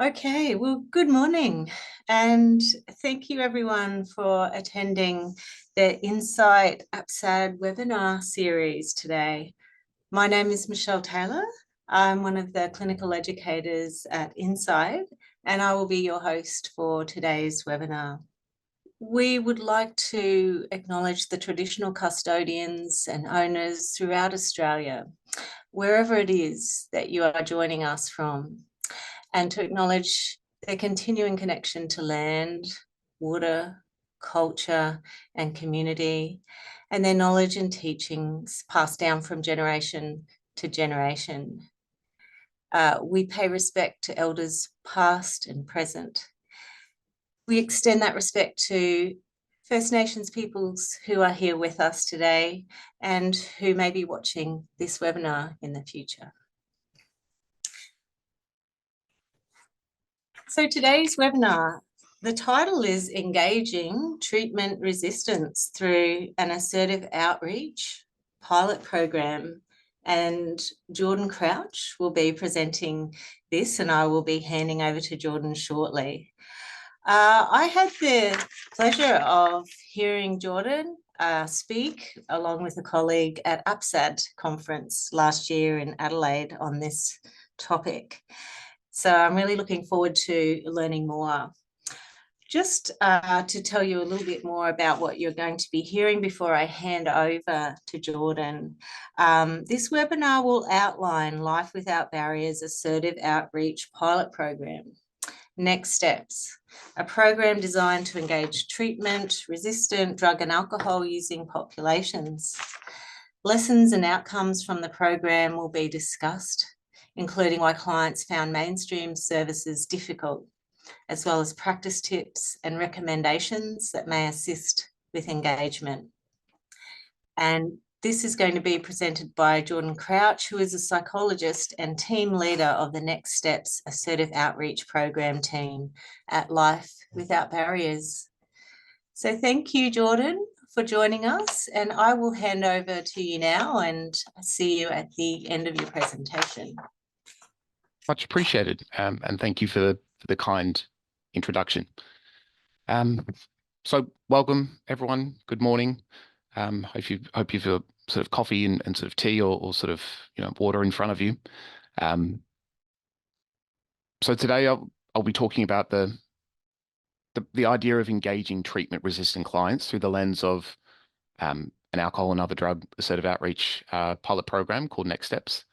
Okay, well, good morning, and thank you everyone for attending the Insight UPSAD webinar series today. My name is Michelle Taylor. I'm one of the clinical educators at Insight, and I will be your host for today's webinar. We would like to acknowledge the traditional custodians and owners throughout Australia, wherever it is that you are joining us from, and to acknowledge their continuing connection to land, water, culture, and community, and their knowledge and teachings passed down from generation to generation. We pay respect to elders past and present. We extend that respect to First Nations peoples who are here with us today and who may be watching this webinar in the future. So today's webinar, the title is Engaging Treatment Resistance Through an Assertive Outreach Pilot Program, and Jordan Crouch will be presenting this, and I will be handing over to Jordan shortly. I had the pleasure of hearing Jordan speak along with a colleague at UPSAD conference last year in Adelaide on this topic. So I'm really looking forward to learning more. Just to tell you a little bit more about what you're going to be hearing before I hand over to Jordan. This webinar will outline Life Without Barriers Assertive Outreach Pilot Program. Next steps, a program designed to engage treatment-resistant drug and alcohol using populations. Lessons and outcomes from the program will be discussed, including why clients found mainstream services difficult, as well as practice tips and recommendations that may assist with engagement. And this is going to be presented by Jordan Crouch, who is a psychologist and team leader of the Next Steps Assertive Outreach Program team at Life Without Barriers. So thank you, Jordan, for joining us, and I will hand over to you now and see you at the end of your presentation. Much appreciated, and thank you for the kind introduction. So welcome, everyone. Good morning. Hope you feel sort of coffee and sort of tea or sort of water in front of you. So today I'll be talking about the idea of engaging treatment-resistant clients through the lens of an alcohol and other drug assertive outreach pilot program called Next Steps.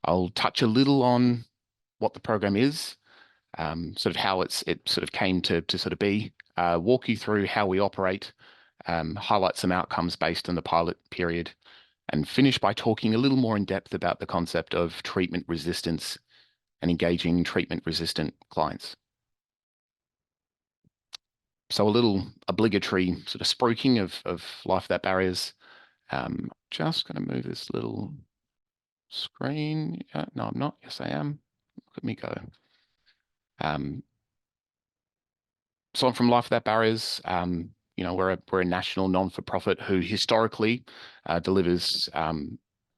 I'll touch a little on what the program is, sort of how it sort of came to sort of be, walk you through how we operate, highlight some outcomes based on the pilot period, and finish by talking a little more in depth about the concept of treatment resistance and engaging treatment-resistant clients. So a little obligatory sort of spruiking of Life Without Barriers. Just going to move this little screen. No, I'm not. Yes, I am. Look at me go. So I'm from Life Without Barriers. We're a national non-for-profit who historically delivers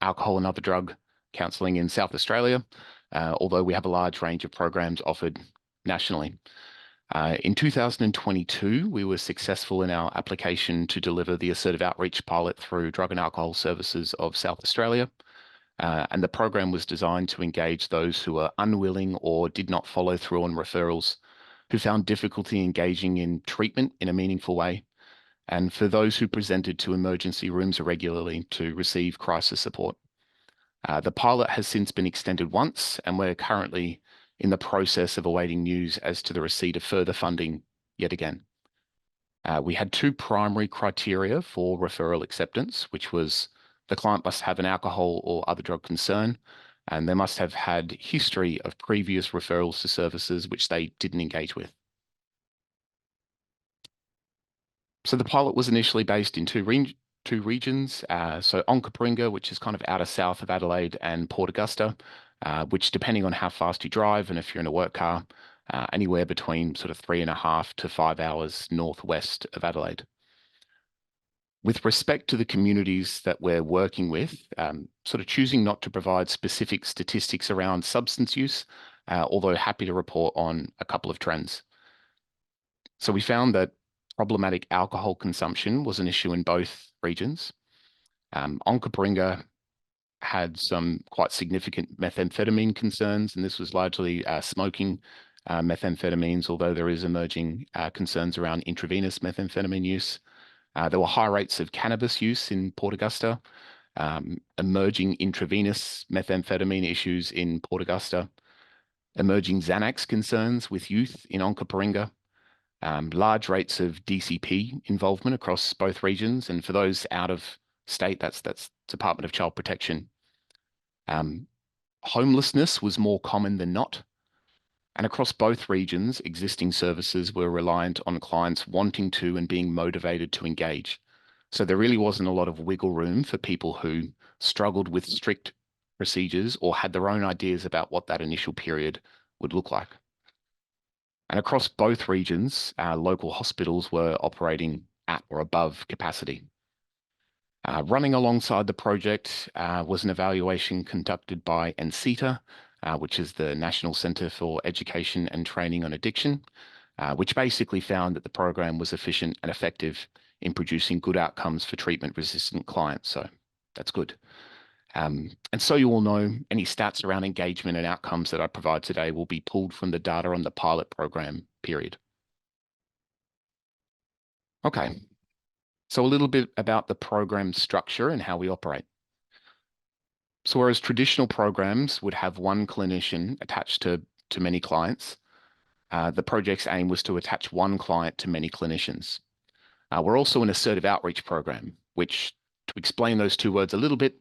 alcohol and other drug counselling in South Australia, although we have a large range of programs offered nationally. In 2022, we were successful in our application to deliver the Assertive Outreach pilot through Drug and Alcohol Services of South Australia. And the program was designed to engage those who are unwilling or did not follow through on referrals, who found difficulty engaging in treatment in a meaningful way, and for those who presented to emergency rooms irregularly to receive crisis support. The pilot has since been extended once, and we're currently in the process of awaiting news as to the receipt of further funding yet again. We had two primary criteria for referral acceptance, which was the client must have an alcohol or other drug concern, and they must have had history of previous referrals to services which they didn't engage with. So the pilot was initially based in two regions, so Onkaparinga, which is kind of outer south of Adelaide, and Port Augusta, which, depending on how fast you drive and if you're in a work car, anywhere between sort of 3.5 to 5 hours northwest of Adelaide. With respect to the communities that we're working with, sort of choosing not to provide specific statistics around substance use, although happy to report on a couple of trends. So we found that problematic alcohol consumption was an issue in both regions. Onkaparinga had some quite significant methamphetamine concerns, and this was largely smoking methamphetamines, although there is emerging concerns around intravenous methamphetamine use. There were high rates of cannabis use in Port Augusta, emerging intravenous methamphetamine issues in Port Augusta, emerging Xanax concerns with youth in Onkaparinga, large rates of DCP involvement across both regions, and for those out of state, that's Department of Child Protection. Homelessness was more common than not, and across both regions, existing services were reliant on clients wanting to and being motivated to engage. So there really wasn't a lot of wiggle room for people who struggled with strict procedures or had their own ideas about what that initial period would look like. And across both regions, local hospitals were operating at or above capacity. Running alongside the project was an evaluation conducted by NCETA, which is the National Centre for Education and Training on Addiction, which basically found that the program was efficient and effective in producing good outcomes for treatment-resistant clients. So that's good. And so you all know, any stats around engagement and outcomes that I provide today will be pulled from the data on the pilot program period. Okay, so a little bit about the program structure and how we operate. So whereas traditional programs would have one clinician attached to many clients, the project's aim was to attach one client to many clinicians. We're also an assertive outreach program, which, to explain those two words a little bit,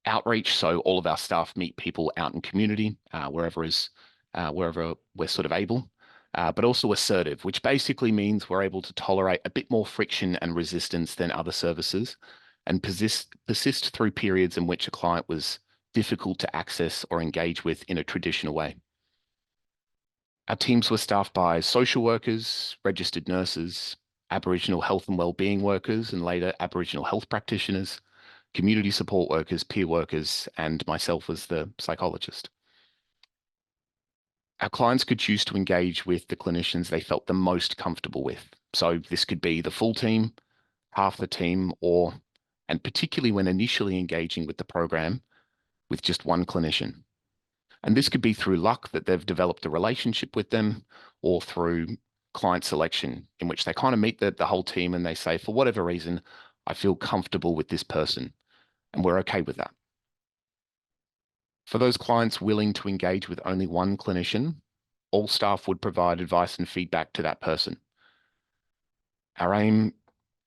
outreach, so all of our staff meet people out in community, wherever we're sort of able, but also assertive, which basically means we're able to tolerate a bit more friction and resistance than other services and persist through periods in which a client was difficult to access or engage with in a traditional way. Our teams were staffed by social workers, registered nurses, Aboriginal health and wellbeing workers, and later Aboriginal health practitioners, community support workers, peer workers, and myself as the psychologist. Our clients could choose to engage with the clinicians they felt the most comfortable with. So this could be the full team, half the team, and particularly when initially engaging with the program, with just one clinician. And this could be through luck that they've developed a relationship with them, or through client selection, in which they kind of meet the whole team and they say, for whatever reason, I feel comfortable with this person, and we're okay with that. For those clients willing to engage with only one clinician, all staff would provide advice and feedback to that person. Our aim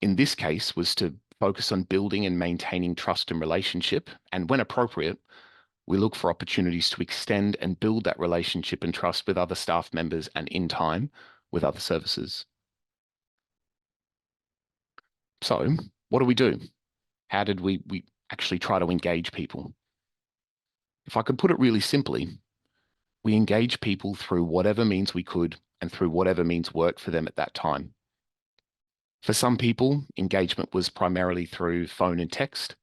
in this case was to focus on building and maintaining trust and relationship, and when appropriate, we look for opportunities to extend and build that relationship and trust with other staff members and, in time, with other services. So what do? How did we actually try to engage people? If I could put it really simply, we engage people through whatever means we could and through whatever means worked for them at that time. For some people, engagement was primarily through phone and text.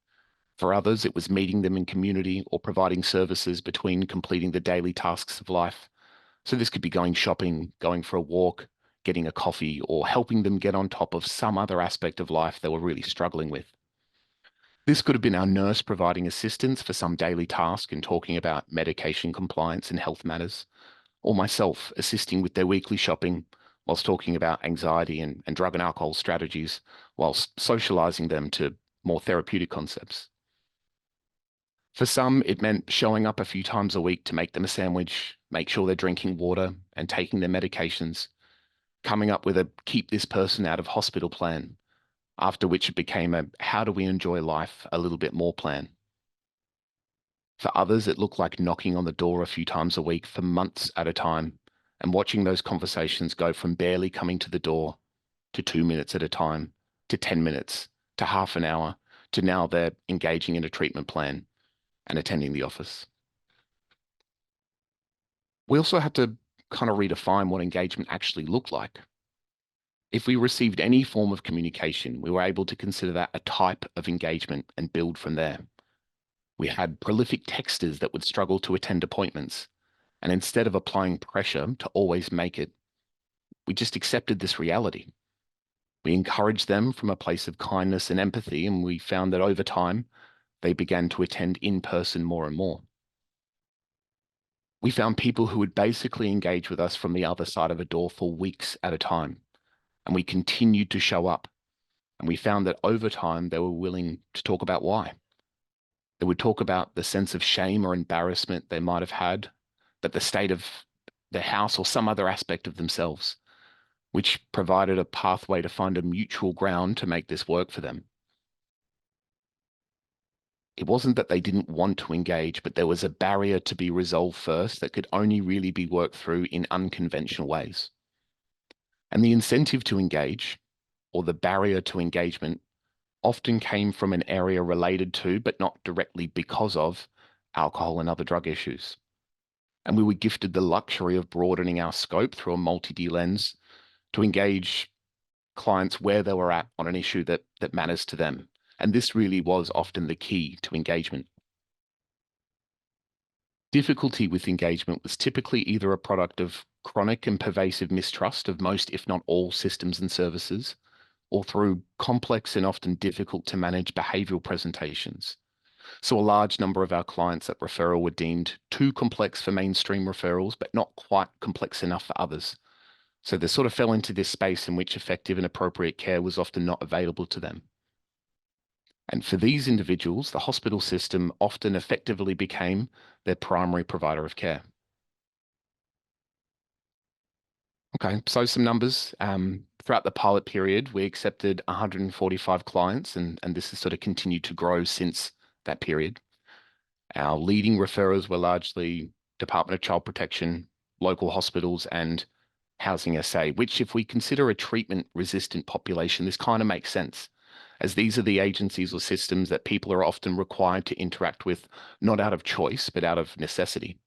For others, it was meeting them in community or providing services between completing the daily tasks of life. So this could be going shopping, going for a walk, getting a coffee, or helping them get on top of some other aspect of life they were really struggling with. This could have been our nurse providing assistance for some daily task and talking about medication compliance and health matters, or myself assisting with their weekly shopping whilst talking about anxiety and drug and alcohol strategies, whilst socializing them to more therapeutic concepts. For some, it meant showing up a few times a week to make them a sandwich, make sure they're drinking water and taking their medications, coming up with a keep this person out of hospital plan, after which it became a how do we enjoy life a little bit more plan. For others, it looked like knocking on the door a few times a week for months at a time and watching those conversations go from barely coming to the door to 2 minutes at a time, to 10 minutes, to half an hour, to now they're engaging in a treatment plan and attending the office. We also had to kind of redefine what engagement actually looked like. If we received any form of communication, we were able to consider that a type of engagement and build from there. We had prolific texters that would struggle to attend appointments. And instead of applying pressure to always make it, we just accepted this reality. We encouraged them from a place of kindness and empathy, and we found that over time, they began to attend in person more and more. We found people who would basically engage with us from the other side of a door for weeks at a time, and we continued to show up. And we found that over time, they were willing to talk about why. They would talk about the sense of shame or embarrassment they might have had, but the state of their house or some other aspect of themselves, which provided a pathway to find a mutual ground to make this work for them. It wasn't that they didn't want to engage, but there was a barrier to be resolved first that could only really be worked through in unconventional ways. And the incentive to engage, or the barrier to engagement, often came from an area related to, but not directly because of, alcohol and other drug issues. And we were gifted the luxury of broadening our scope through a multi-D lens to engage clients where they were at on an issue that matters to them. And this really was often the key to engagement. Difficulty with engagement was typically either a product of chronic and pervasive mistrust of most, if not all, systems and services, or through complex and often difficult to manage behavioral presentations. So a large number of our clients at referral were deemed too complex for mainstream referrals, but not quite complex enough for others. So they sort of fell into this space in which effective and appropriate care was often not available to them. And for these individuals, the hospital system often effectively became their primary provider of care. Okay, so some numbers. Throughout the pilot period, we accepted 145 clients, and this has sort of continued to grow since that period. Our leading referrers were largely Department of Child Protection, local hospitals, and Housing SA, which if we consider a treatment-resistant population, this kind of makes sense, as these are the agencies or systems that people are often required to interact with, not out of choice, but out of necessity.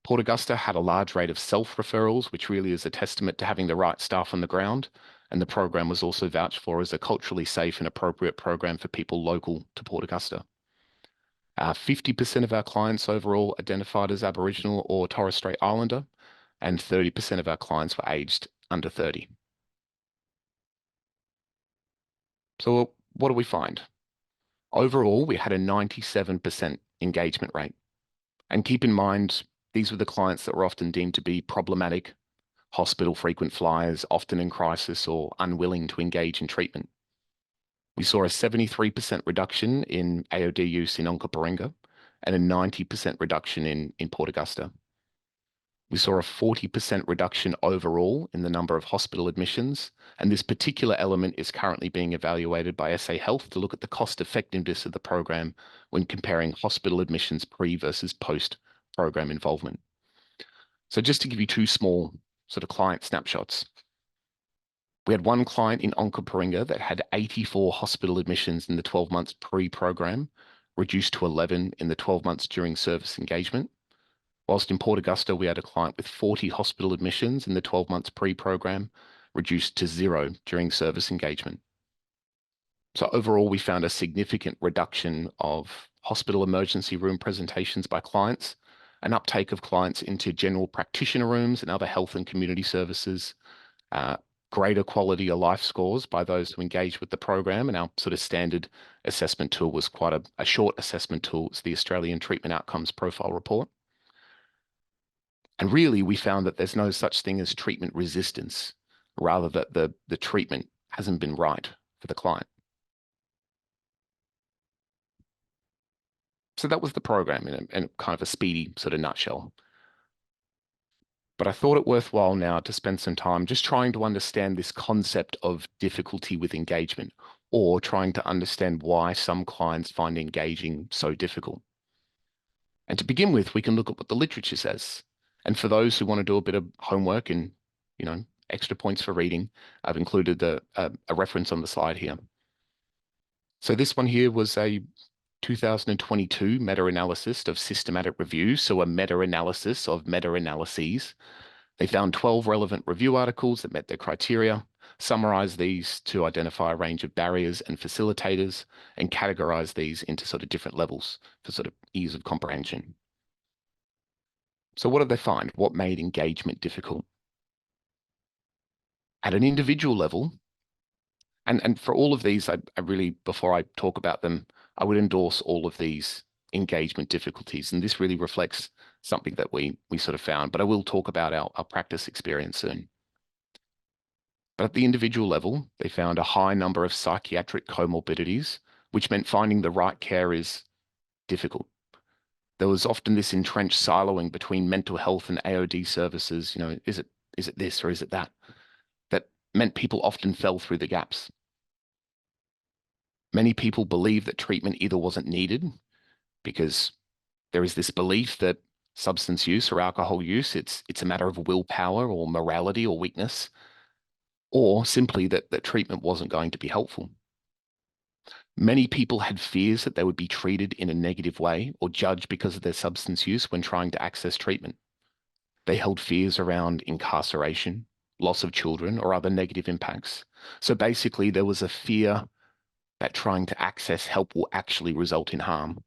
Port Augusta had a large rate of self-referrals, which really is a testament to having the right staff on the ground, and the program was also vouched for as a culturally safe and appropriate program for people local to Port Augusta. 50% of our clients overall identified as Aboriginal or Torres Strait Islander, and 30% of our clients were aged under 30. So what do we find? Overall, we had a 97% engagement rate. And keep in mind, these were the clients that were often deemed to be problematic, hospital frequent flyers, often in crisis or unwilling to engage in treatment. We saw a 73% reduction in AOD use in Onkaparinga and a 90% reduction in Port Augusta. We saw a 40% reduction overall in the number of hospital admissions, and this particular element is currently being evaluated by SA Health to look at the cost effectiveness of the program when comparing hospital admissions pre versus post program involvement. So just to give you two small sort of client snapshots. We had one client in Onkaparinga that had 84 hospital admissions in the 12 months pre-program, reduced to 11 in the 12 months during service engagement. Whilst in Port Augusta, we had a client with 40 hospital admissions in the 12 months pre-program, reduced to 0 during service engagement. So overall, we found a significant reduction of hospital emergency room presentations by clients, an uptake of clients into general practitioner rooms and other health and community services, greater quality of life scores by those who engage with the program. And our sort of standard assessment tool was quite a short assessment tool. It's the Australian Treatment Outcomes Profile Report. And really, we found that there's no such thing as treatment resistance, rather that the treatment hasn't been right for the client. So that was the program in kind of a speedy sort of nutshell. But I thought it worthwhile now to spend some time just trying to understand this concept of difficulty with engagement, or trying to understand why some clients find engaging so difficult. And to begin with, we can look at what the literature says. And for those who want to do a bit of homework and, extra points for reading, I've included a reference on the slide here. So this one here was a 2022 meta-analysis of systematic review, so a meta-analysis of meta-analyses. They found 12 relevant review articles that met their criteria, summarized these to identify a range of barriers and facilitators, and categorize these into sort of different levels for sort of ease of comprehension. So what did they find? What made engagement difficult? At an individual level, and for all of these, I really, before I talk about them, I would endorse all of these engagement difficulties. And this really reflects something that we sort of found, but I will talk about our practice experience soon. But at the individual level, they found a high number of psychiatric comorbidities, which meant finding the right care is difficult. There was often this entrenched siloing between mental health and AOD services. You know, is it this or is it that? That meant people often fell through the gaps. Many people believe that treatment either wasn't needed because there is this belief that substance use or alcohol use, it's a matter of willpower or morality or weakness, or simply that treatment wasn't going to be helpful. Many people had fears that they would be treated in a negative way or judged because of their substance use when trying to access treatment. They held fears around incarceration, loss of children, or other negative impacts. So basically, there was a fear that trying to access help will actually result in harm.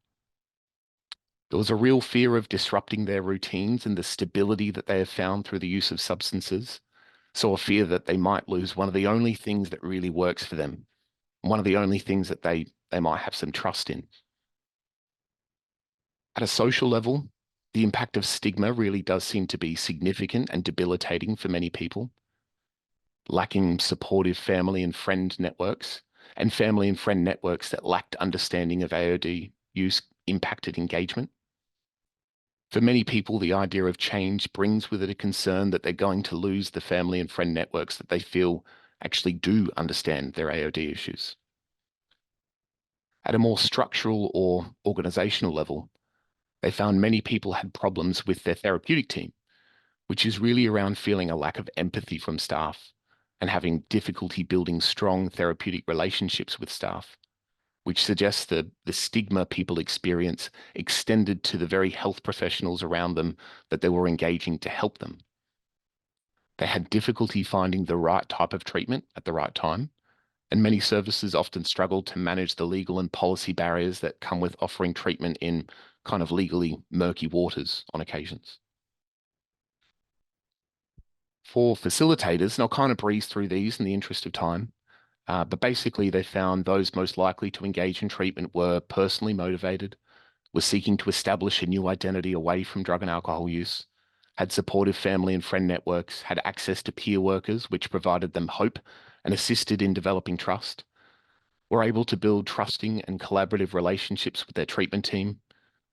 There was a real fear of disrupting their routines and the stability that they have found through the use of substances. So a fear that they might lose one of the only things that really works for them, one of the only things that they might have some trust in. At a social level, the impact of stigma really does seem to be significant and debilitating for many people. Lacking supportive family and friend networks, and family and friend networks that lacked understanding of AOD use impacted engagement. For many people, the idea of change brings with it a concern that they're going to lose the family and friend networks that they feel actually do understand their AOD issues. At a more structural or organizational level, they found many people had problems with their therapeutic team, which is really around feeling a lack of empathy from staff and having difficulty building strong therapeutic relationships with staff, which suggests the stigma people experience extended to the very health professionals around them that they were engaging to help them. They had difficulty finding the right type of treatment at the right time, and many services often struggle to manage the legal and policy barriers that come with offering treatment in kind of legally murky waters on occasions. For facilitators, and I'll kind of breeze through these in the interest of time, but basically they found those most likely to engage in treatment were personally motivated, were seeking to establish a new identity away from drug and alcohol use, had supportive family and friend networks, had access to peer workers, which provided them hope and assisted in developing trust, were able to build trusting and collaborative relationships with their treatment team,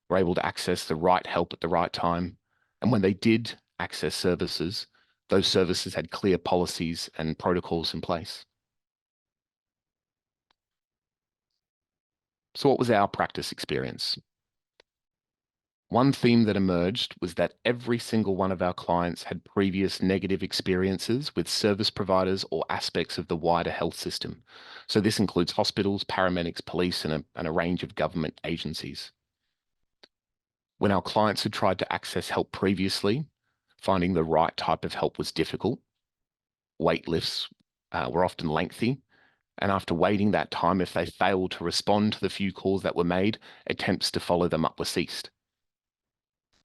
were able to access the right help at the right time, and when they did access services, those services had clear policies and protocols in place. So what was our practice experience? One theme that emerged was that every single one of our clients had previous negative experiences with service providers or aspects of the wider health system. So this includes hospitals, paramedics, police, and a range of government agencies. When our clients had tried to access help previously, finding the right type of help was difficult. Wait lists were often lengthy. And after waiting that time, if they failed to respond to the few calls that were made, attempts to follow them up were ceased.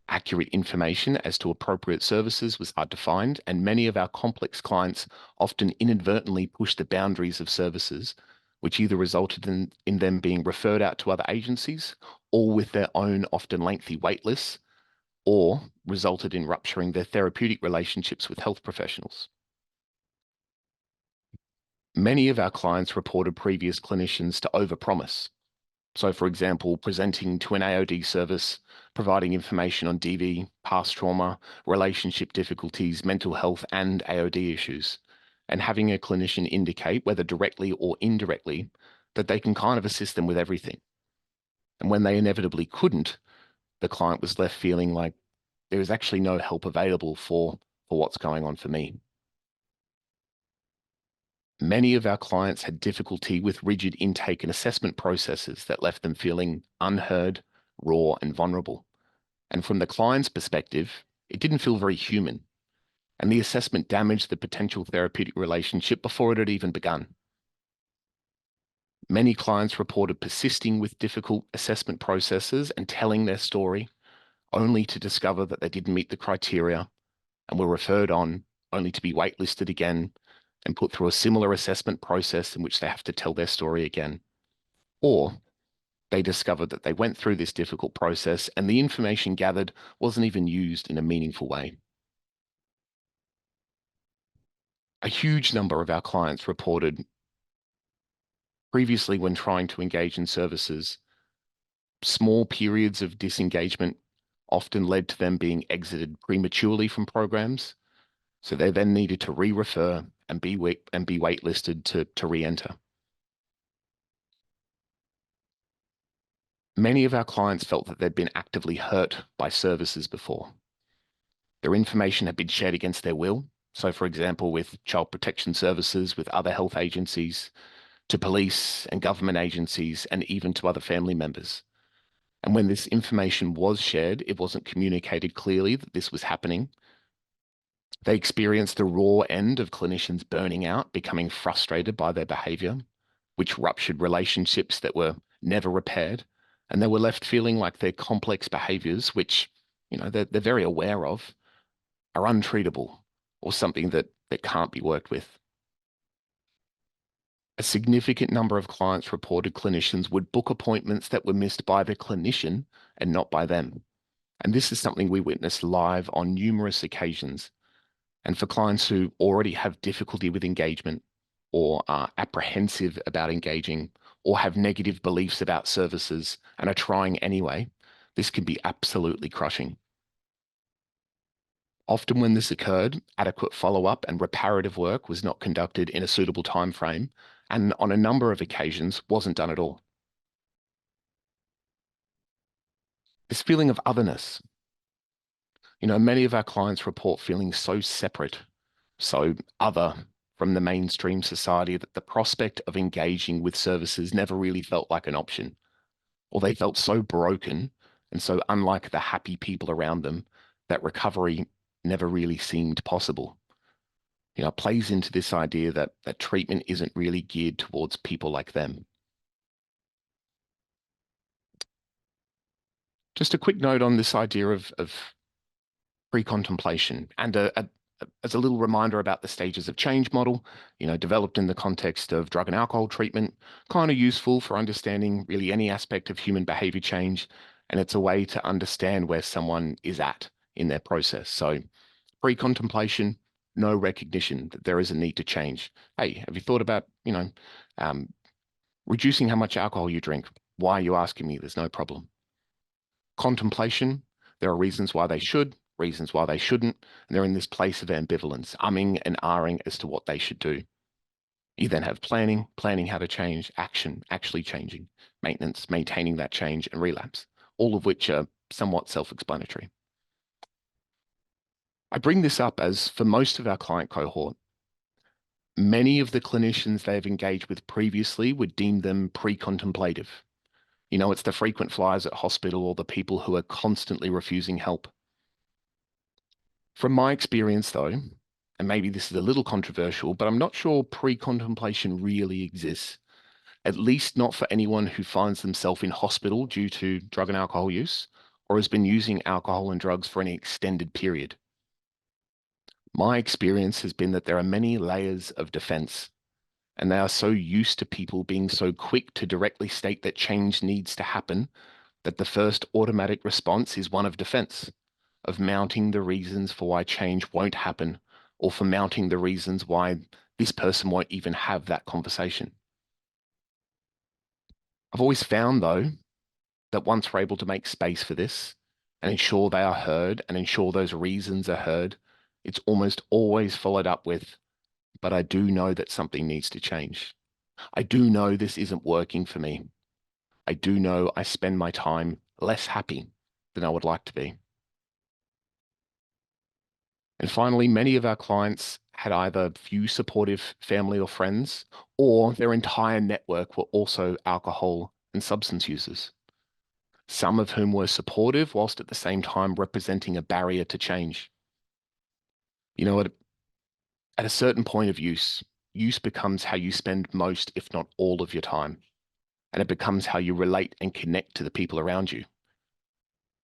Accurate information as to appropriate services was hard to find, and many of our complex clients often inadvertently pushed the boundaries of services, which either resulted in them being referred out to other agencies or with their own often lengthy wait lists, or resulted in rupturing their therapeutic relationships with health professionals. Many of our clients reported previous clinicians to overpromise. So, for example, presenting to an AOD service, providing information on DV, past trauma, relationship difficulties, mental health, and AOD issues, and having a clinician indicate, whether directly or indirectly, that they can kind of assist them with everything. And when they inevitably couldn't, the client was left feeling like there is actually no help available for what's going on for me. Many of our clients had difficulty with rigid intake and assessment processes that left them feeling unheard, raw, and vulnerable. And from the client's perspective, it didn't feel very human. And the assessment damaged the potential therapeutic relationship before it had even begun. Many clients reported persisting with difficult assessment processes and telling their story, only to discover that they didn't meet the criteria and were referred on, only to be waitlisted again and put through a similar assessment process in which they have to tell their story again. Or they discovered that they went through this difficult process and the information gathered wasn't even used in a meaningful way. A huge number of our clients reported previously, when trying to engage in services, small periods of disengagement often led to them being exited prematurely from programs. So they then needed to re-refer and be waitlisted to re-enter. Many of our clients felt that they'd been actively hurt by services before. Their information had been shared against their will. So, for example, with child protection services, with other health agencies, to police and government agencies, and even to other family members. And when this information was shared, it wasn't communicated clearly that this was happening. They experienced the raw end of clinicians burning out, becoming frustrated by their behavior, which ruptured relationships that were never repaired. And they were left feeling like their complex behaviors, which, they're very aware of, are untreatable or something that can't be worked with. A significant number of clients reported clinicians would book appointments that were missed by the clinician and not by them. And this is something we witnessed live on numerous occasions. And for clients who already have difficulty with engagement or are apprehensive about engaging or have negative beliefs about services and are trying anyway, this can be absolutely crushing. Often when this occurred, adequate follow-up and reparative work was not conducted in a suitable time frame, and on a number of occasions wasn't done at all. This feeling of otherness. Many of our clients report feeling so separate, so other from the mainstream society that the prospect of engaging with services never really felt like an option, or they felt so broken and so unlike the happy people around them that recovery never really seemed possible. It plays into this idea that treatment isn't really geared towards people like them. Just a quick note on this idea of pre-contemplation and as a little reminder about the stages of change model, developed in the context of drug and alcohol treatment, kind of useful for understanding really any aspect of human behavior change. And it's a way to understand where someone is at in their process. So pre-contemplation, no recognition that there is a need to change. Hey, have you thought about, reducing how much alcohol you drink? Why are you asking me? There's no problem. Contemplation, there are reasons why they should, reasons why they shouldn't, and they're in this place of ambivalence, umming and ahhing as to what they should do. You then have planning how to change, action, actually changing, maintenance, maintaining that change, and relapse, all of which are somewhat self-explanatory. I bring this up as for most of our client cohort, many of the clinicians they've engaged with previously would deem them pre-contemplative. It's the frequent flyers at hospital or the people who are constantly refusing help. From my experience, though, and maybe this is a little controversial, but I'm not sure pre-contemplation really exists, at least not for anyone who finds themselves in hospital due to drug and alcohol use or has been using alcohol and drugs for any extended period. My experience has been that there are many layers of defense, and they are so used to people being so quick to directly state that change needs to happen that the first automatic response is one of defense, of mounting the reasons for why change won't happen, or for mounting the reasons why this person won't even have that conversation. I've always found, though, that once we're able to make space for this and ensure they are heard and ensure those reasons are heard, it's almost always followed up with, but I do know that something needs to change. I do know this isn't working for me. I do know I spend my time less happy than I would like to be. And finally, many of our clients had either few supportive family or friends, or their entire network were also alcohol and substance users, some of whom were supportive whilst at the same time representing a barrier to change. At a certain point of use becomes how you spend most, if not all, of your time. And it becomes how you relate and connect to the people around you.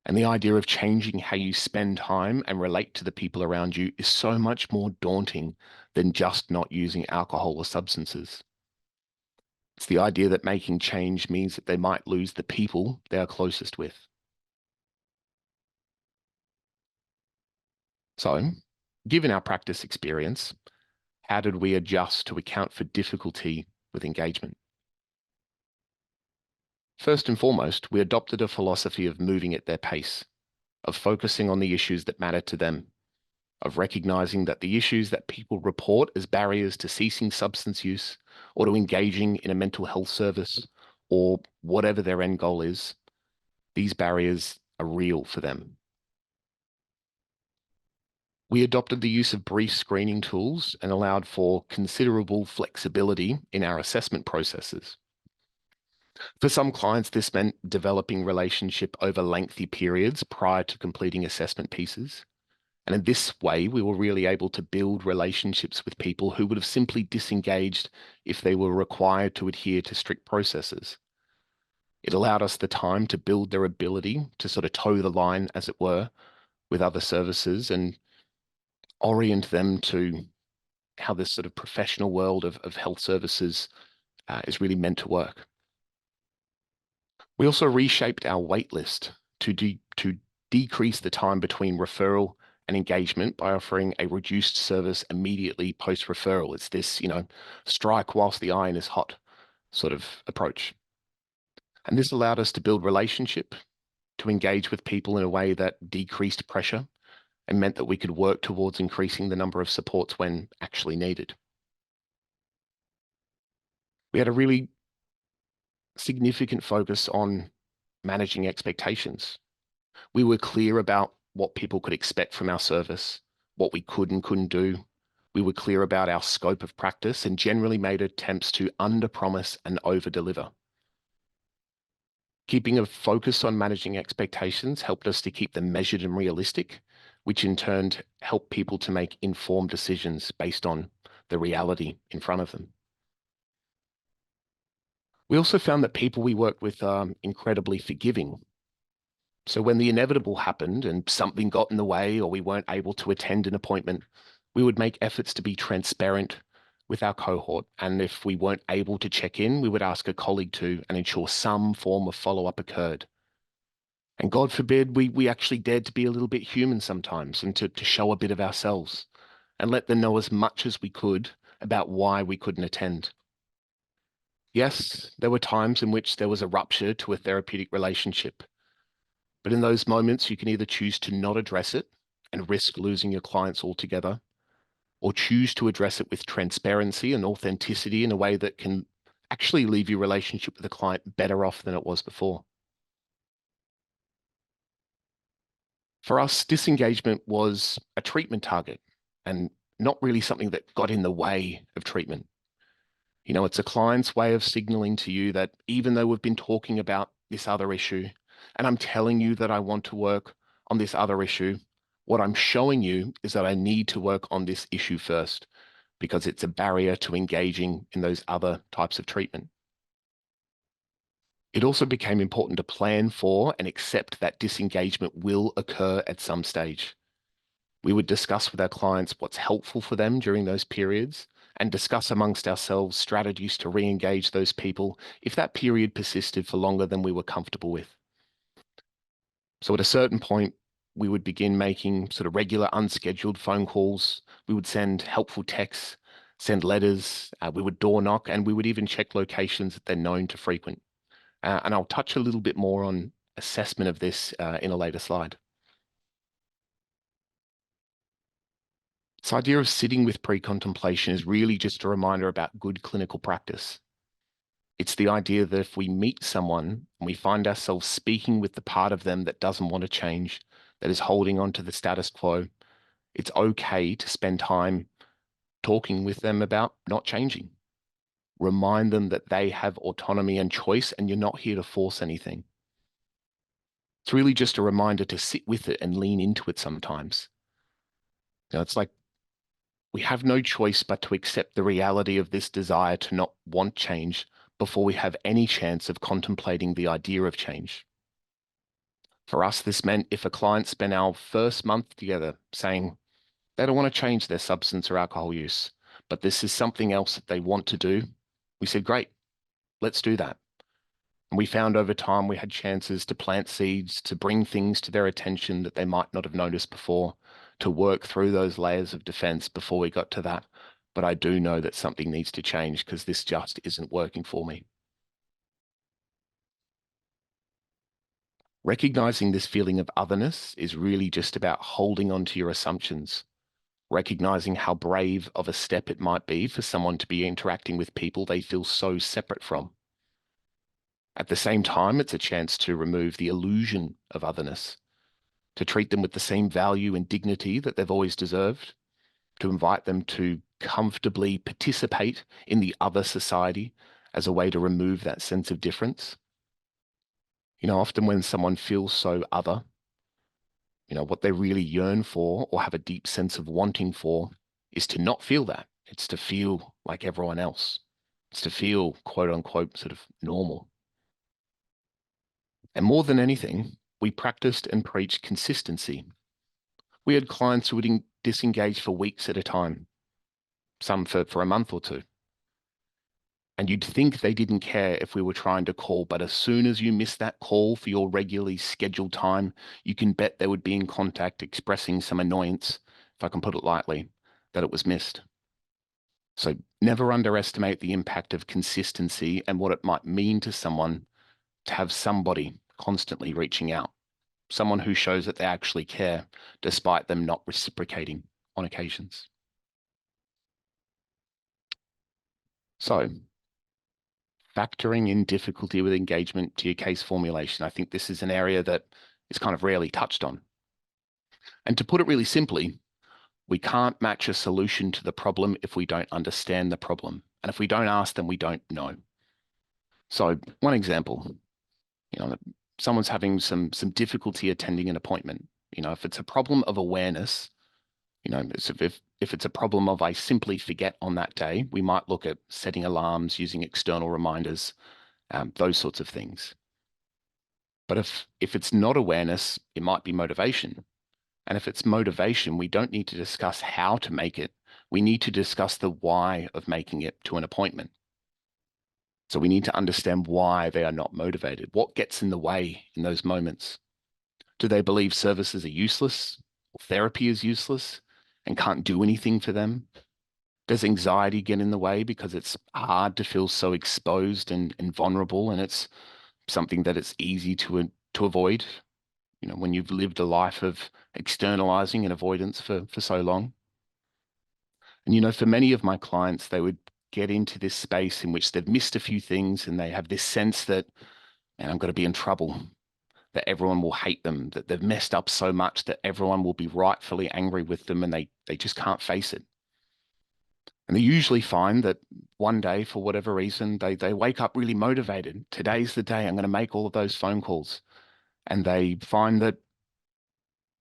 And the idea of changing how you spend time and relate to the people around you is so much more daunting than just not using alcohol or substances. It's the idea that making change means that they might lose the people they are closest with. So, given our practice experience, how did we adjust to account for difficulty with engagement? First and foremost, we adopted a philosophy of moving at their pace, of focusing on the issues that matter to them, of recognizing that the issues that people report as barriers to ceasing substance use or to engaging in a mental health service or whatever their end goal is, these barriers are real for them. We adopted the use of brief screening tools and allowed for considerable flexibility in our assessment processes. For some clients, this meant developing relationship over lengthy periods prior to completing assessment pieces. And in this way, we were really able to build relationships with people who would have simply disengaged if they were required to adhere to strict processes. It allowed us the time to build their ability to sort of toe the line, as it were, with other services and orient them to how this sort of professional world of health services is really meant to work. We also reshaped our wait list to decrease the time between referral and engagement by offering a reduced service immediately post-referral. It's this, strike whilst the iron is hot sort of approach. And this allowed us to build relationship, to engage with people in a way that decreased pressure and meant that we could work towards increasing the number of supports when actually needed. We had a really significant focus on managing expectations. We were clear about what people could expect from our service, what we could and couldn't do. We were clear about our scope of practice and generally made attempts to under-promise and over-deliver. Keeping a focus on managing expectations helped us to keep them measured and realistic, which in turn helped people to make informed decisions based on the reality in front of them. We also found that people we worked with are incredibly forgiving. So when the inevitable happened and something got in the way or we weren't able to attend an appointment, we would make efforts to be transparent with our cohort. And if we weren't able to check in, we would ask a colleague to and ensure some form of follow-up occurred. And God forbid, we actually dared to be a little bit human sometimes and to show a bit of ourselves and let them know as much as we could about why we couldn't attend. Yes, there were times in which there was a rupture to a therapeutic relationship. But in those moments, you can either choose to not address it and risk losing your clients altogether, or choose to address it with transparency and authenticity in a way that can actually leave your relationship with the client better off than it was before. For us, disengagement was a treatment target and not really something that got in the way of treatment. It's a client's way of signaling to you that even though we've been talking about this other issue, and I'm telling you that I want to work on this other issue, what I'm showing you is that I need to work on this issue first because it's a barrier to engaging in those other types of treatment. It also became important to plan for and accept that disengagement will occur at some stage. We would discuss with our clients what's helpful for them during those periods and discuss amongst ourselves strategies to re-engage those people if that period persisted for longer than we were comfortable with. So at a certain point, we would begin making sort of regular unscheduled phone calls. We would send helpful texts, send letters, we would door knock, and we would even check locations that they're known to frequent. And I'll touch a little bit more on assessment of this in a later slide. This idea of sitting with pre-contemplation is really just a reminder about good clinical practice. It's the idea that if we meet someone and we find ourselves speaking with the part of them that doesn't want to change, that is holding on to the status quo, it's okay to spend time talking with them about not changing. Remind them that they have autonomy and choice and you're not here to force anything. It's really just a reminder to sit with it and lean into it sometimes. It's like we have no choice but to accept the reality of this desire to not want change before we have any chance of contemplating the idea of change. For us, this meant if a client spent our first month together saying they don't want to change their substance or alcohol use, but this is something else that they want to do, we said, great, let's do that. And we found over time we had chances to plant seeds, to bring things to their attention that they might not have noticed before, to work through those layers of defense before we got to that. But I do know that something needs to change because this just isn't working for me. Recognizing this feeling of otherness is really just about holding on to your assumptions, recognizing how brave of a step it might be for someone to be interacting with people they feel so separate from. At the same time, it's a chance to remove the illusion of otherness, to treat them with the same value and dignity that they've always deserved, to invite them to comfortably participate in the other society as a way to remove that sense of difference. You know, often when someone feels so other, you know, what they really yearn for or have a deep sense of wanting for is to not feel that. It's to feel like everyone else. It's to feel, quote unquote, sort of normal. And more than anything, we practiced and preached consistency. We had clients who would disengage for weeks at a time, some for a month or two. And you'd think they didn't care if we were trying to call, but as soon as you missed that call for your regularly scheduled time, you can bet they would be in contact expressing some annoyance, if I can put it lightly, that it was missed. So never underestimate the impact of consistency and what it might mean to someone to have somebody constantly reaching out, someone who shows that they actually care, despite them not reciprocating on occasions. So factoring in difficulty with engagement to your case formulation, I think this is an area that is kind of rarely touched on. And to put it really simply, we can't match a solution to the problem if we don't understand the problem. And if we don't ask, then we don't know. So one example, you know, someone's having some difficulty attending an appointment. You know, if it's a problem of awareness, you know, if it's a problem of I simply forget on that day, we might look at setting alarms, using external reminders, those sorts of things. But if it's not awareness, it might be motivation. And if it's motivation, we don't need to discuss how to make it. We need to discuss the why of making it to an appointment. So we need to understand why they are not motivated. What gets in the way in those moments? Do they believe services are useless? Or therapy is useless and can't do anything for them? Does anxiety get in the way because it's hard to feel so exposed and vulnerable, and it's something that it's easy to avoid, you know, when you've lived a life of externalizing and avoidance for so long? And, you know, for many of my clients, they would get into this space in which they've missed a few things and they have this sense that, man, I'm going to be in trouble, that everyone will hate them, that they've messed up so much that everyone will be rightfully angry with them, and they just can't face it. And they usually find that one day, for whatever reason, they wake up really motivated. Today's the day I'm going to make all of those phone calls. And they find that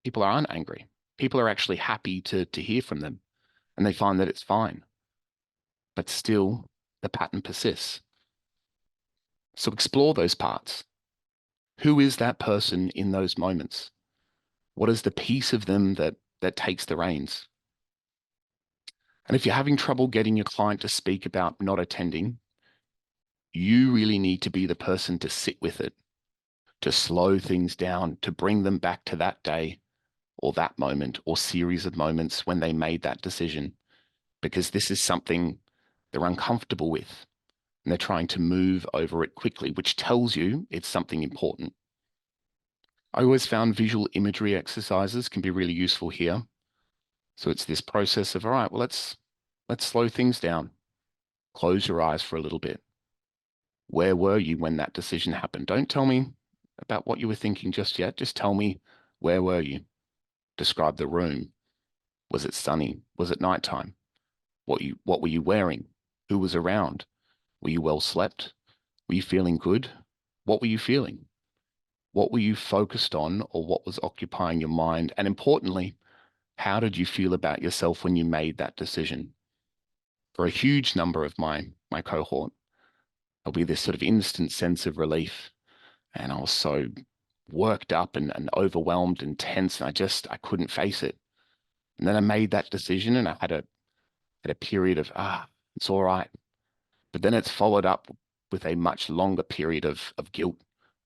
people aren't angry. People are actually happy to hear from them. And they find that it's fine. But still, the pattern persists. So explore those parts. Who is that person in those moments? What is the piece of them that takes the reins? And if you're having trouble getting your client to speak about not attending, you really need to be the person to sit with it, to slow things down, to bring them back to that day or that moment or series of moments when they made that decision, because this is something they're uncomfortable with and they're trying to move over it quickly, which tells you it's something important. I always found visual imagery exercises can be really useful here. So it's this process of, all right, well, let's slow things down. Close your eyes for a little bit. Where were you when that decision happened? Don't tell me about what you were thinking just yet. Just tell me, where were you? Describe the room. Was it sunny? Was it nighttime? What were you wearing? Who was around? Were you well slept? Were you feeling good? What were you feeling? What were you focused on, or what was occupying your mind? And importantly, how did you feel about yourself when you made that decision? For a huge number of my cohort, there'll be this sort of instant sense of relief. And I was so worked up and overwhelmed and tense, and I couldn't face it. And then I made that decision, and I had a period of, it's all right. But then it's followed up with a much longer period of guilt,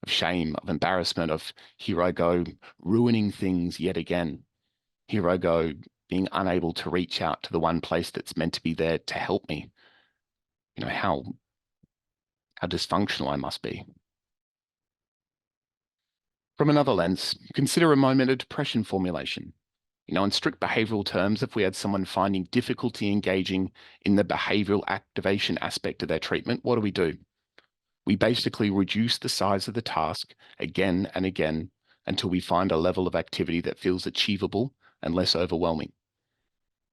of shame, of embarrassment, of here I go, ruining things yet again. Here I go, being unable to reach out to the one place that's meant to be there to help me. You know, how dysfunctional I must be. From another lens, consider a moment of depression formulation. You know, in strict behavioral terms, if we had someone finding difficulty engaging in the behavioral activation aspect of their treatment, what do? We basically reduce the size of the task again and again until we find a level of activity that feels achievable and less overwhelming.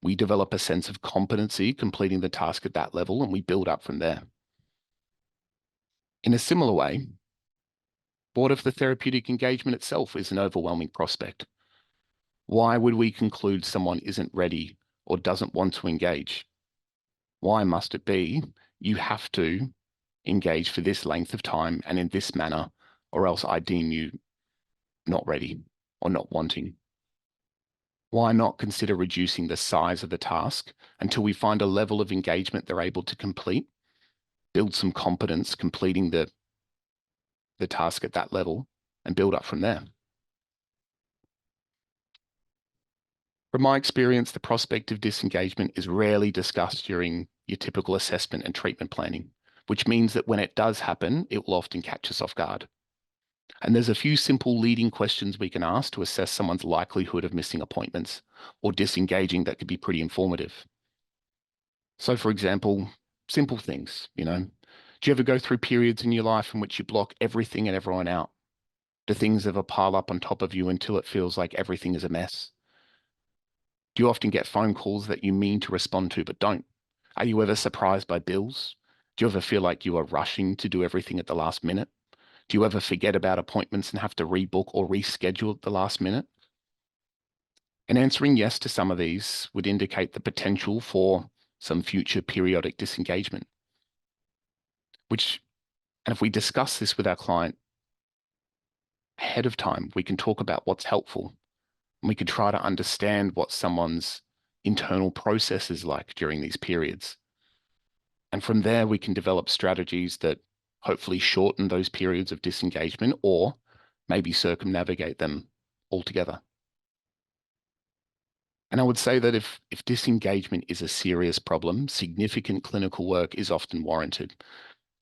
We develop a sense of competency completing the task at that level, and we build up from there. In a similar way, what if the therapeutic engagement itself is an overwhelming prospect? Why would we conclude someone isn't ready or doesn't want to engage? Why must it be you have to engage for this length of time and in this manner, or else I deem you not ready or not wanting? Why not consider reducing the size of the task until we find a level of engagement they're able to complete, build some competence completing the task at that level, and build up from there? From my experience, the prospect of disengagement is rarely discussed during your typical assessment and treatment planning, which means that when it does happen, it will often catch us off guard. And there's a few simple leading questions we can ask to assess someone's likelihood of missing appointments or disengaging that could be pretty informative. So, for example, simple things, do you ever go through periods in your life in which you block everything and everyone out? Do things ever pile up on top of you until it feels like everything is a mess? Do you often get phone calls that you mean to respond to but don't? Are you ever surprised by bills? Do you ever feel like you are rushing to do everything at the last minute? Do you ever forget about appointments and have to rebook or reschedule at the last minute? And answering yes to some of these would indicate the potential for some future periodic disengagement. And if we discuss this with our client ahead of time, we can talk about what's helpful, and we can try to understand what someone's internal process is like during these periods. And from there, we can develop strategies that hopefully shorten those periods of disengagement or maybe circumnavigate them altogether. And I would say that if disengagement is a serious problem, significant clinical work is often warranted.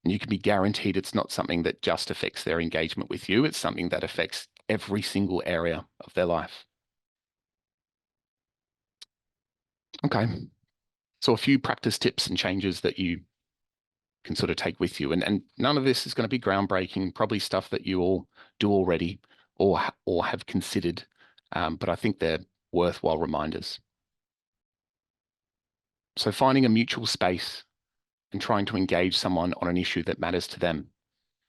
And you can be guaranteed it's not something that just affects their engagement with you. It's something that affects every single area of their life. Okay. So a few practice tips and changes that you can sort of take with you. And none of this is going to be groundbreaking, probably stuff that you all do already or have considered, but I think they're worthwhile reminders. So finding a mutual space and trying to engage someone on an issue that matters to them.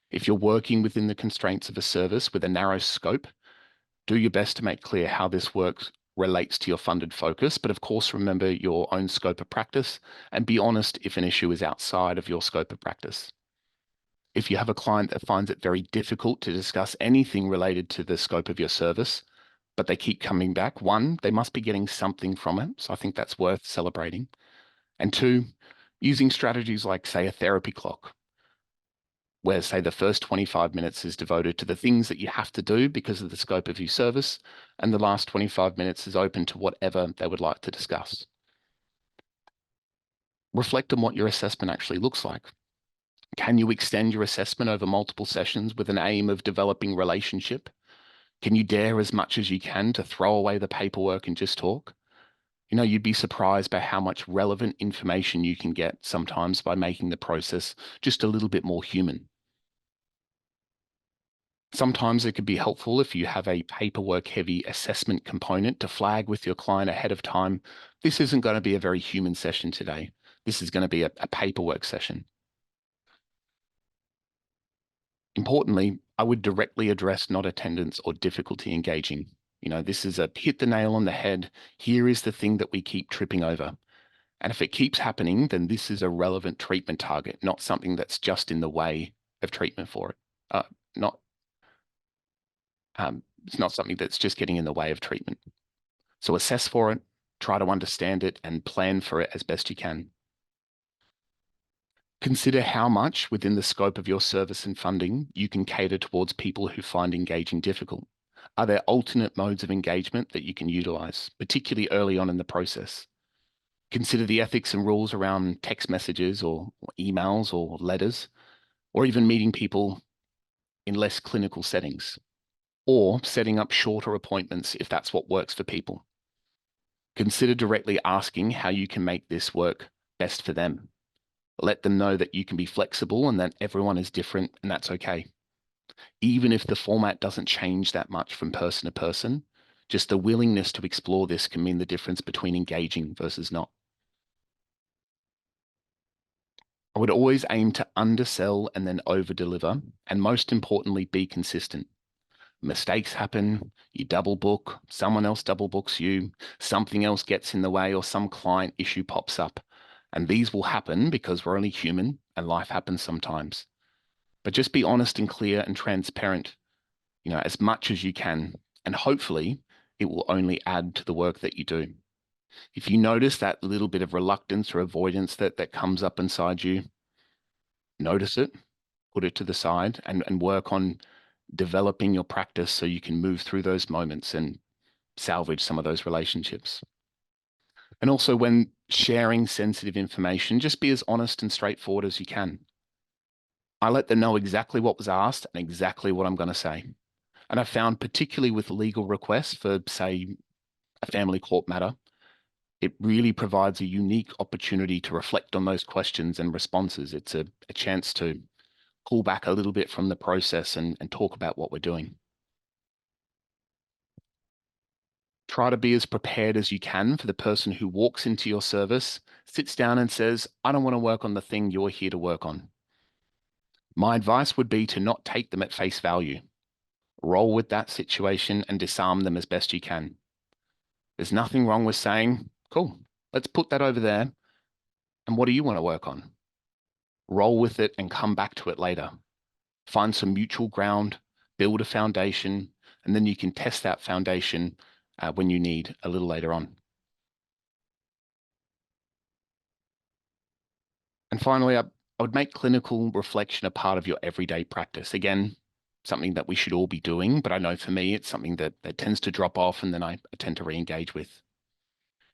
If you're working within the constraints of a service with a narrow scope, do your best to make clear how this work relates to your funded focus, but of course, remember your own scope of practice and be honest if an issue is outside of your scope of practice. If you have a client that finds it very difficult to discuss anything related to the scope of your service, but they keep coming back, one, they must be getting something from it. So I think that's worth celebrating. And two, using strategies like, say, a therapy clock, where, say, the first 25 minutes is devoted to the things that you have to do because of the scope of your service, and the last 25 minutes is open to whatever they would like to discuss. Reflect on what your assessment actually looks like. Can you extend your assessment over multiple sessions with an aim of developing relationship? Can you dare as much as you can to throw away the paperwork and just talk? You'd be surprised by how much relevant information you can get sometimes by making the process just a little bit more human. Sometimes it could be helpful if you have a paperwork-heavy assessment component to flag with your client ahead of time. This isn't going to be a very human session today. This is going to be a paperwork session. Importantly, I would directly address not attendance or difficulty engaging. This is a hit the nail on the head. Here is the thing that we keep tripping over. And if it keeps happening, then this is a relevant treatment target, not something that's just in the way of treatment for it. Not It's not something that's just getting in the way of treatment. So assess for it, try to understand it, and plan for it as best you can. Consider how much within the scope of your service and funding you can cater towards people who find engaging difficult. Are there alternate modes of engagement that you can utilize, particularly early on in the process? Consider the ethics and rules around text messages or emails or letters, or even meeting people in less clinical settings, or setting up shorter appointments if that's what works for people. Consider directly asking how you can make this work best for them. Let them know that you can be flexible and that everyone is different, and that's okay. Even if the format doesn't change that much from person to person, just the willingness to explore this can mean the difference between engaging versus not. I would always aim to undersell and then over-deliver, and most importantly, be consistent. Mistakes happen, you double book, someone else double books you, something else gets in the way, or some client issue pops up. And these will happen because we're only human and life happens sometimes. But just be honest and clear and transparent, as much as you can. And hopefully it will only add to the work that you do. If you notice that little bit of reluctance or avoidance that comes up inside you, notice it, put it to the side, and work on developing your practice so you can move through those moments and salvage some of those relationships. And also, when sharing sensitive information, just be as honest and straightforward as you can. I let them know exactly what was asked and exactly what I'm going to say. And I found, particularly with legal requests for, say, a family court matter, it really provides a unique opportunity to reflect on those questions and responses. It's a chance to pull back a little bit from the process and talk about what we're doing. Try to be as prepared as you can for the person who walks into your service, sits down and says, I don't want to work on the thing you're here to work on. My advice would be to not take them at face value. Roll with that situation and disarm them as best you can. There's nothing wrong with saying, cool, let's put that over there. And what do you want to work on? Roll with it and come back to it later. Find some mutual ground, build a foundation, and then you can test that foundation when you need a little later on. And finally, I would make clinical reflection a part of your everyday practice. Again, something that we should all be doing, but I know for me, it's something that tends to drop off and then I tend to re-engage with.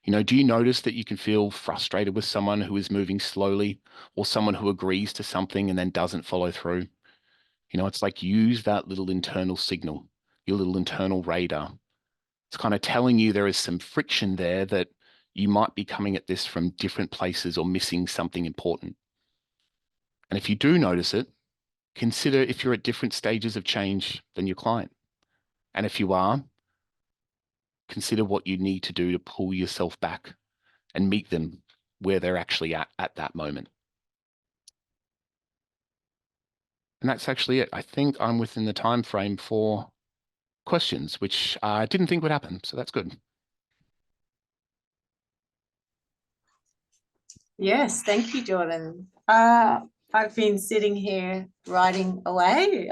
Do you notice that you can feel frustrated with someone who is moving slowly or someone who agrees to something and then doesn't follow through? It's like use that little internal signal, your little internal radar. It's kind of telling you there is some friction there, that you might be coming at this from different places or missing something important. And if you do notice it, consider if you're at different stages of change than your client. And if you are, consider what you need to do to pull yourself back and meet them where they're actually at that moment. And that's actually it. I think I'm within the time frame for questions, which I didn't think would happen. So that's good. Yes, thank you, Jordan. I've been sitting here writing away.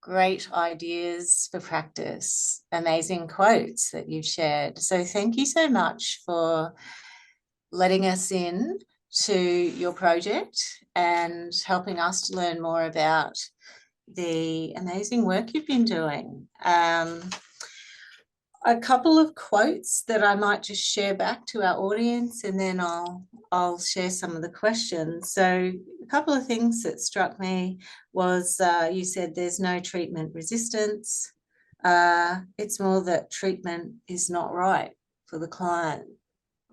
Great ideas for practice, amazing quotes that you've shared. So thank you so much for letting us in to your project and helping us to learn more about the amazing work you've been doing. A couple of quotes that I might just share back to our audience, and then I'll share some of the questions. So a couple of things that struck me was you said there's no treatment resistance. It's more that treatment is not right for the client.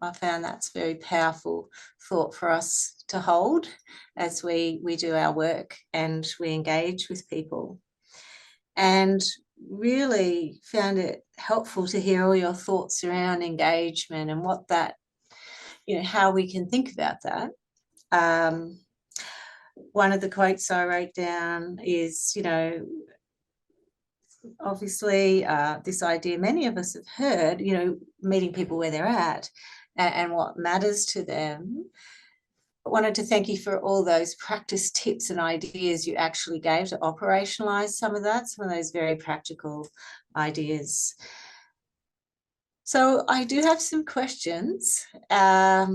I found that's a very powerful thought for us to hold as we do our work and we engage with people. And really found it helpful to hear all your thoughts around engagement and what that, how we can think about that. One of the quotes I wrote down is, obviously this idea many of us have heard, meeting people where they're at and what matters to them. wanted to thank you for all those practice tips and ideas you actually gave to operationalize some of those very practical ideas. So I do have some questions. I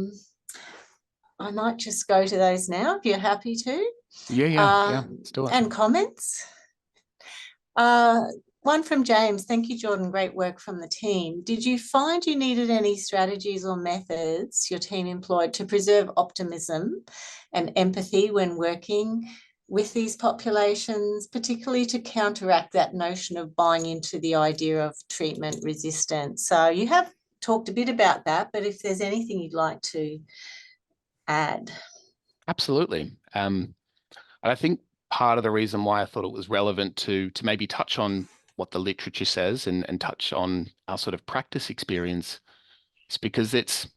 might just go to those now if you're happy to. Yeah. Let's do it. And comments. One from James. Thank you, Jordan. Great work from the team. Did you find you needed any strategies or methods your team employed to preserve optimism and empathy when working with these populations, particularly to counteract that notion of buying into the idea of treatment resistance? So you have talked a bit about that, but if there's anything you'd like to add. Absolutely. And I think part of the reason why I thought it was relevant to maybe touch on what the literature says and touch on our sort of practice experience is because it's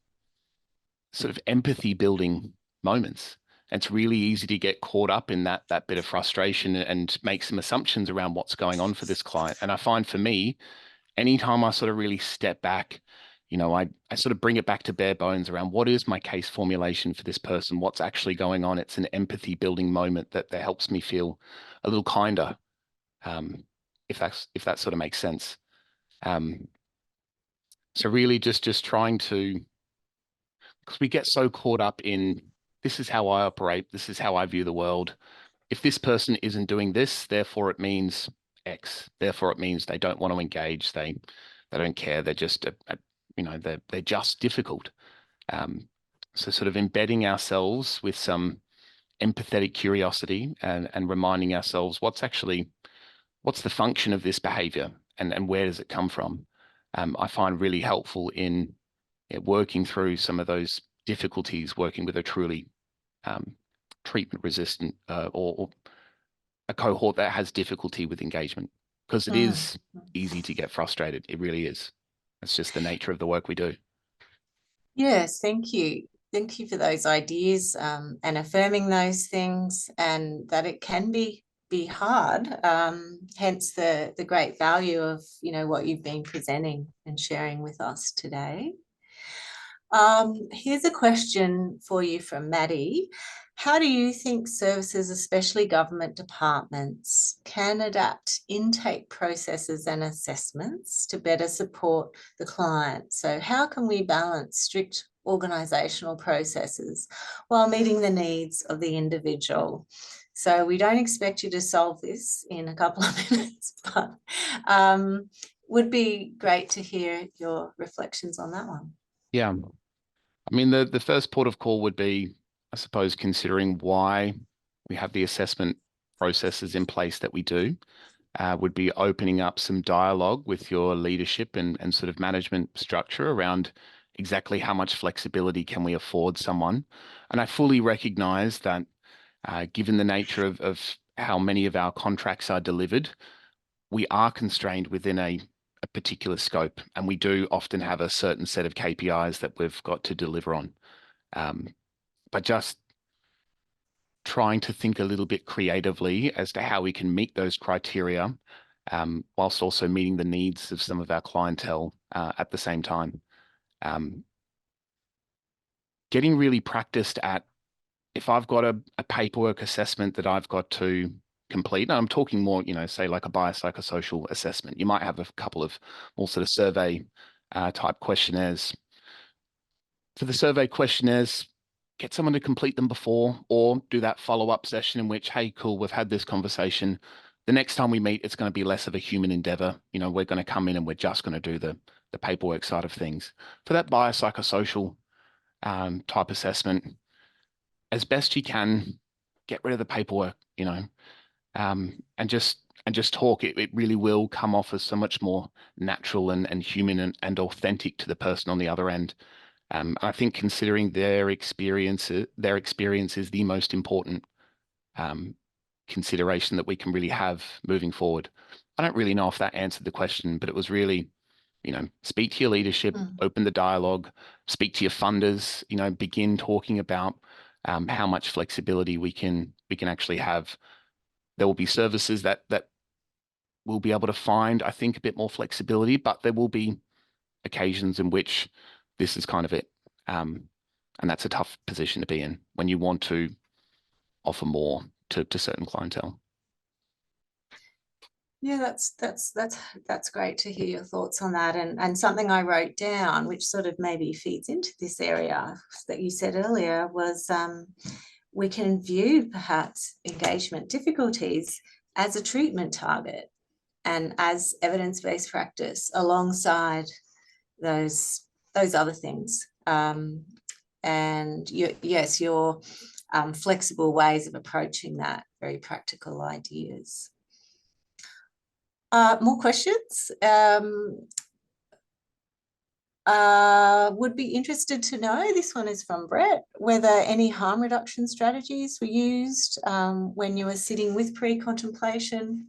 sort of empathy building moments. And it's really easy to get caught up in that bit of frustration and make some assumptions around what's going on for this client. And I find for me, anytime I sort of really step back, I sort of bring it back to bare bones around what is my case formulation for this person, what's actually going on. It's an empathy building moment that helps me feel a little kinder, if that sort of makes sense. So really just trying to, because we get so caught up in this is how I operate, this is how I view the world. If this person isn't doing this, therefore it means X. Therefore it means they don't want to engage. They don't care. They're just they're just difficult. So sort of embedding ourselves with some empathetic curiosity and reminding ourselves what's the function of this behavior and where does it come from? I find really helpful in working through some of those difficulties, working with a truly treatment resistant or a cohort that has difficulty with engagement, because it is easy to get frustrated. It really is. It's just the nature of the work we do. Yes, thank you. Thank you for those ideas and affirming those things, and that it can be hard. Hence the great value of what you've been presenting and sharing with us today. Here's a question for you from Maddie. How do you think services, especially government departments, can adapt intake processes and assessments to better support the client? So how can we balance strict organisational processes while meeting the needs of the individual? So we don't expect you to solve this in a couple of minutes, but would be great to hear your reflections on that one. Yeah. I mean, the first port of call would be, I suppose, considering why we have the assessment processes in place that we do, would be opening up some dialogue with your leadership and sort of management structure around exactly how much flexibility can we afford someone. And I fully recognize that given the nature of how many of our contracts are delivered, we are constrained within a particular scope, and we do often have a certain set of KPIs that we've got to deliver on. But just trying to think a little bit creatively as to how we can meet those criteria, whilst also meeting the needs of some of our clientele at the same time. Getting really practiced at, if I've got a paperwork assessment that I've got to complete, and I'm talking more, say like a biopsychosocial assessment, you might have a couple of more sort of survey type questionnaires. For the survey questionnaires, get someone to complete them before, or do that follow-up session in which, hey, cool, we've had this conversation. The next time we meet, it's going to be less of a human endeavor. We're going to come in and we're just going to do the paperwork side of things. For that biopsychosocial type assessment, as best you can, get rid of the paperwork, and just talk. It really will come off as so much more natural and human and authentic to the person on the other end. I think considering their experience is the most important consideration that we can really have moving forward. I don't really know if that answered the question, but it was really, speak to your leadership, open the dialogue, speak to your funders, begin talking about how much flexibility we can actually have. There will be services that will be able to find, I think, a bit more flexibility, but there will be occasions in which this is kind of it. And that's a tough position to be in when you want to offer more to certain clientele. Yeah, that's great to hear your thoughts on that. And something I wrote down, which sort of maybe feeds into this area that you said earlier, was we can view perhaps engagement difficulties as a treatment target and as evidence-based practice alongside those other things. And yes, your flexible ways of approaching that, very practical ideas. More questions? Would be interested to know, this one is from Brett, whether any harm reduction strategies were used when you were sitting with pre-contemplation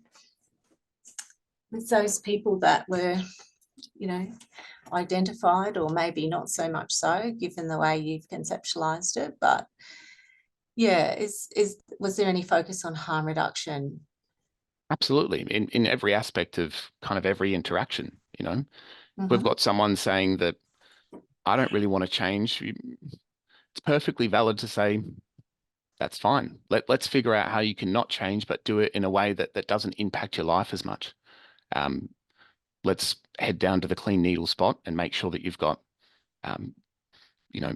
with those people that were, you know, identified, or maybe not so much so, given the way you've conceptualized it. But yeah, was there any focus on harm reduction? Absolutely. In every aspect of kind of every interaction, you know, we've got someone saying that I don't really want to change. It's perfectly valid to say, that's fine. Let's figure out how you can not change, but do it in a way that doesn't impact your life as much. Let's head down to the clean needle spot and make sure that you've got, you know,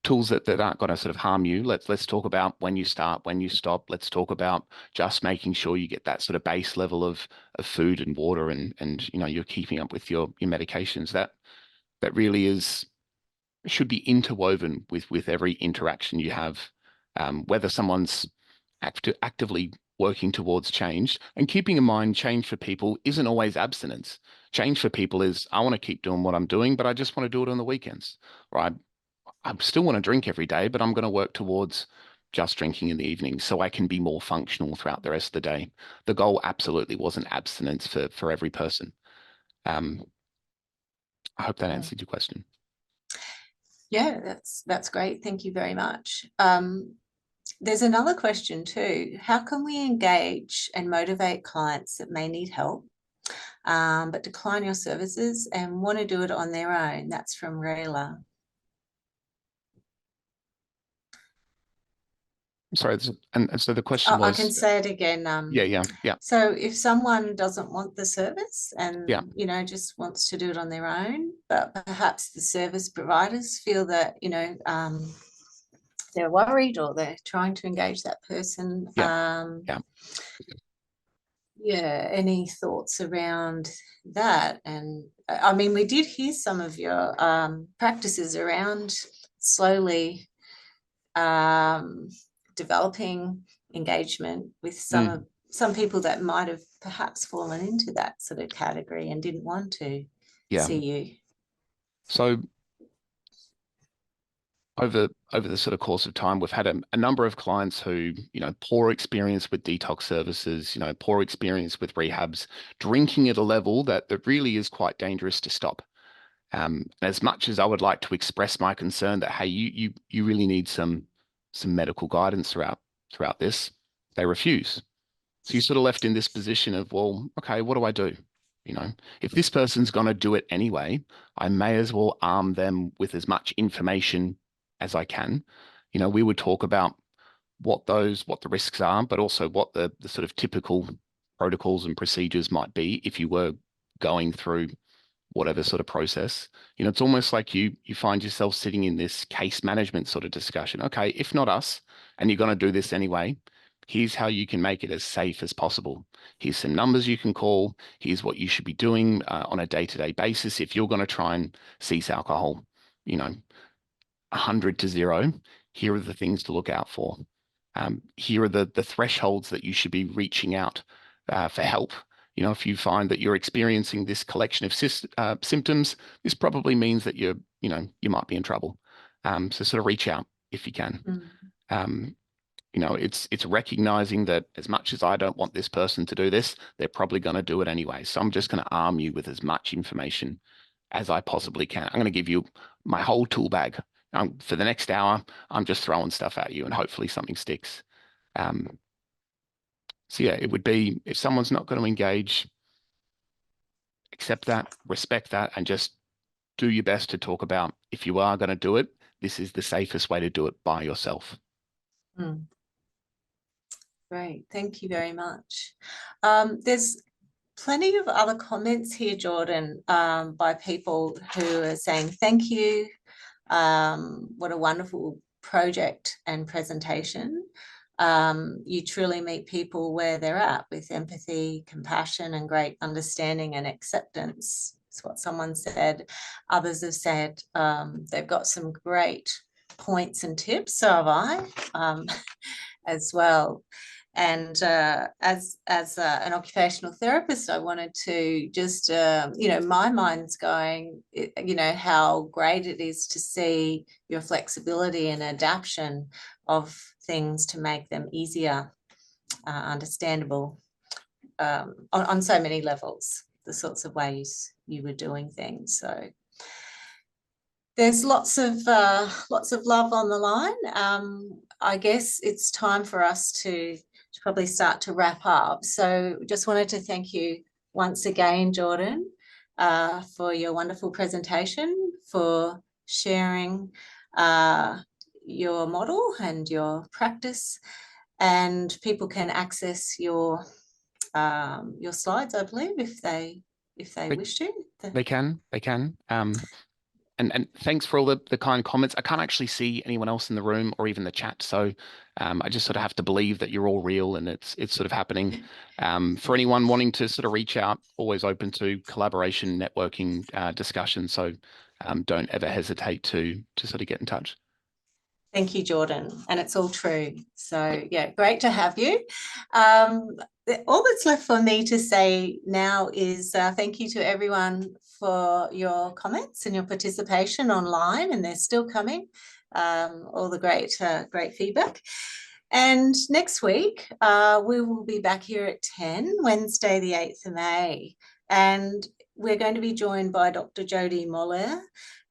tools that aren't going to sort of harm you. Let's talk about when you start, when you stop. Let's talk about just making sure you get that sort of base level of food and water, and you know, you're keeping up with your medications. That really should be interwoven with every interaction you have, whether someone's actively working towards change. And keeping in mind, change for people isn't always abstinence. Change for people is, I want to keep doing what I'm doing, but I just want to do it on the weekends. Or I still want to drink every day, but I'm going to work towards just drinking in the evening so I can be more functional throughout the rest of the day. The goal absolutely wasn't abstinence for every person. I hope that answered your question. Yeah, that's great. Thank you very much. There's another question too. How can we engage and motivate clients that may need help, but decline your services and want to do it on their own? That's from Rayla. Sorry, and so the question was, I can say it again. yeah. So if someone doesn't want the service and, Yeah. you know, just wants to do it on their own, but perhaps the service providers feel that, you know, they're worried or they're trying to engage that person. Yeah. Yeah, any thoughts around that? And I mean, we did hear some of your practices around slowly developing engagement with some people that might have perhaps fallen into that sort of category and didn't want to see you. So over the sort of course of time, we've had a number of clients who, you know, poor experience with detox services, you know, poor experience with rehabs, drinking at a level that really is quite dangerous to stop. As much as I would like to express my concern that, hey, you really need some medical guidance throughout this, they refuse. So you're sort of left in this position of, well, okay, what do I do? You know, if this person's going to do it anyway, I may as well arm them with as much information as I can. You know, we would talk about what the risks are, but also what the sort of typical protocols and procedures might be if you were going through whatever sort of process. You know, it's almost like you find yourself sitting in this case management sort of discussion. Okay, if not us, and you're going to do this anyway, here's how you can make it as safe as possible. Here's some numbers you can call. Here's what you should be doing on a day-to-day basis if you're going to try and cease alcohol. You know, 100 to 0. Here are the things to look out for. Here are the thresholds that you should be reaching out for help. You know, if you find that you're experiencing this collection of symptoms, this probably means that you might be in trouble. So sort of reach out if you can. You know, it's recognizing that as much as I don't want this person to do this, they're probably going to do it anyway. So I'm just going to arm you with as much information as I possibly can. I'm going to give you my whole tool bag. For the next hour, I'm just throwing stuff at you and hopefully something sticks. So yeah, it would be, if someone's not going to engage, accept that, respect that, and just do your best to talk about, if you are going to do it, this is the safest way to do it by yourself. Mm. Great, thank you very much. There's plenty of other comments here, Jordan, by people who are saying thank you. What a wonderful project and presentation. You truly meet people where they're at with empathy, compassion, and great understanding and acceptance. It's what someone said. Others have said they've got some great points and tips, so have I, as well. And as an occupational therapist, I wanted to just, my mind's going, how great it is to see your flexibility and adaptation of things to make them easier, understandable on so many levels, the sorts of ways you were doing things. So there's lots of love on the line. I guess it's time for us to probably start to wrap up. So just wanted to thank you once again, Jordan, for your wonderful presentation, for sharing your model and your practice. And people can access your slides, I believe, if they wish to. They can. And thanks for all the kind comments. I can't actually see anyone else in the room or even the chat, so I just sort of have to believe that you're all real and it's sort of happening. For anyone wanting to sort of reach out, always open to collaboration, networking, discussion. So don't ever hesitate to sort of get in touch. Thank you, Jordan. And it's all true. So yeah, great to have you. All that's left for me to say now is thank you to everyone for your comments and your participation online, and they're still coming. All the great feedback. And next week, we will be back here at 10, Wednesday, the 8th of May. And we're going to be joined by Dr. Jodie Moller.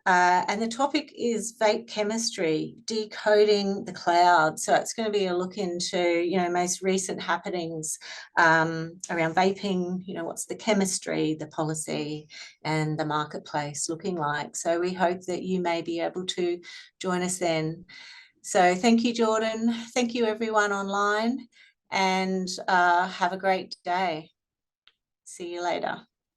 And the topic is vape chemistry, decoding the cloud. So it's going to be a look into, most recent happenings around vaping, what's the chemistry, the policy, and the marketplace looking like. So we hope that you may be able to join us then. So thank you, Jordan. Thank you, everyone online, and have a great day. See you later.